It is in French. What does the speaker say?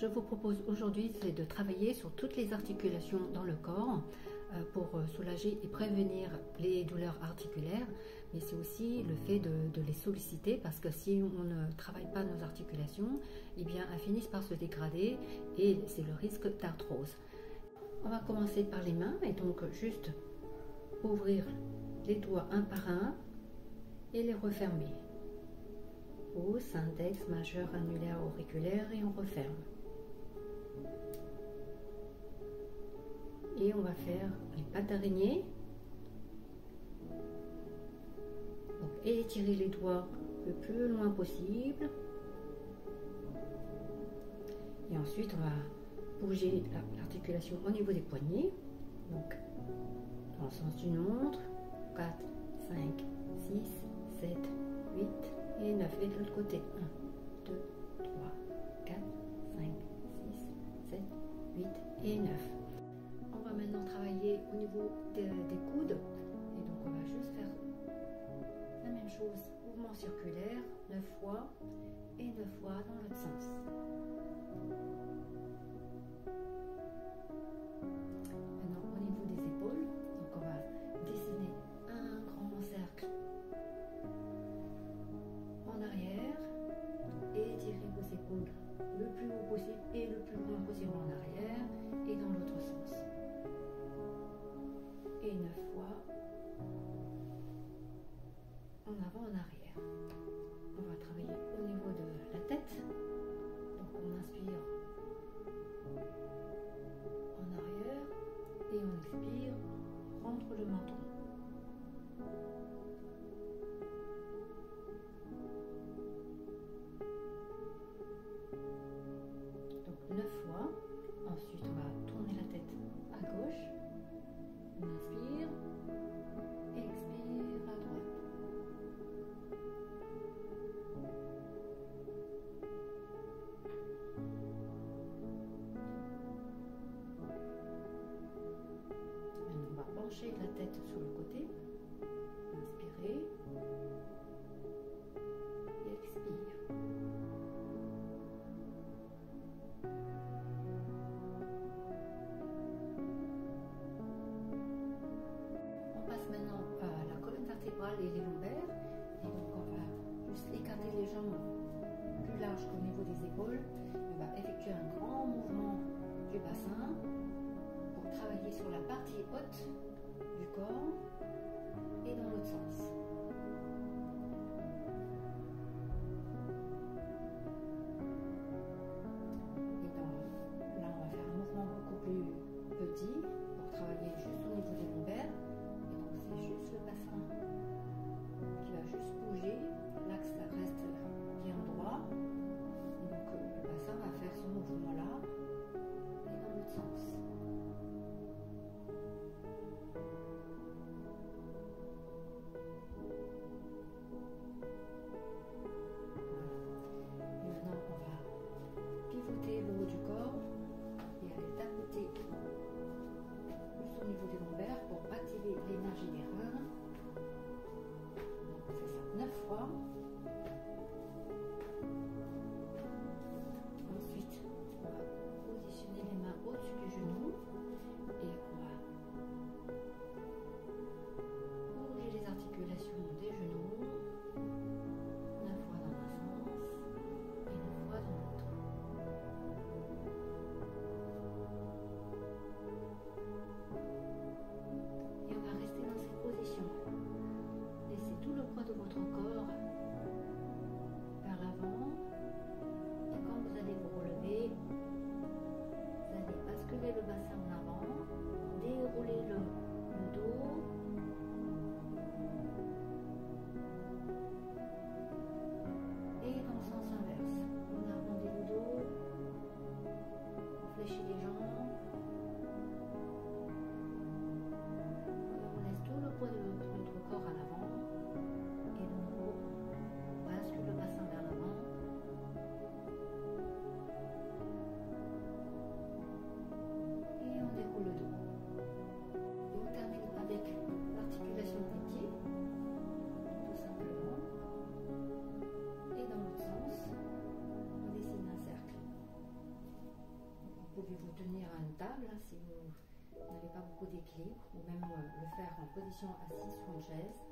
je vous propose aujourd'hui, c'est de travailler sur toutes les articulations dans le corps pour soulager et prévenir les douleurs articulaires, mais c'est aussi le fait de les solliciter, parce que si on ne travaille pas nos articulations, eh bien elles finissent par se dégrader et c'est le risque d'arthrose. On va commencer par les mains, et donc juste ouvrir les doigts un par un et les refermer. Pouce, index, majeur, annulaire, auriculaire, et on referme. Et on va faire les pattes d'araignée. Donc étirer les doigts le plus loin possible. Et ensuite on va bouger l'articulation au niveau des poignets. Donc dans le sens d'une montre. 4, 5, 6, 7, 8 et 9. Et de l'autre côté. 1, 2, 3, 4, 5, 6, 7, 8 et 9. On va maintenant travailler au niveau des coudes. Et donc on va juste faire la même chose. Mouvement circulaire 9 fois et 9 fois dans l'autre sens. Maintenant au niveau des épaules, donc on va dessiner un grand cercle en arrière et étirer vos épaules le plus haut possible et le plus loin possible en arrière et dans l'autre sens. Et 9 fois en avant, en arrière. On va travailler au niveau de la tête. Donc on inspire en arrière et on expire, rentre le menton. Donc 9 fois. Ensuite on va tourner la tête à gauche. On inspire, expire à droite. Maintenant, on va pencher la tête sur le côté. Inspirez et expire. Maintenant à la colonne vertébrale et les lombaires, et donc on va juste écarter les jambes plus larges qu'au niveau des épaules. On va effectuer un grand mouvement du bassin pour travailler sur la partie haute du corps et dans l'autre sens. Et là on va faire un mouvement beaucoup plus petit pour travailler juste au niveau des lombaires. C'est juste le bassin qui va juste bouger, l'axe reste bien droit, et donc le bassin va faire ce mouvement là et dans l'autre sens. pouvez vous tenir à une table hein, si vous n'avez pas beaucoup d'équilibre, ou même le faire en position assise sur une chaise.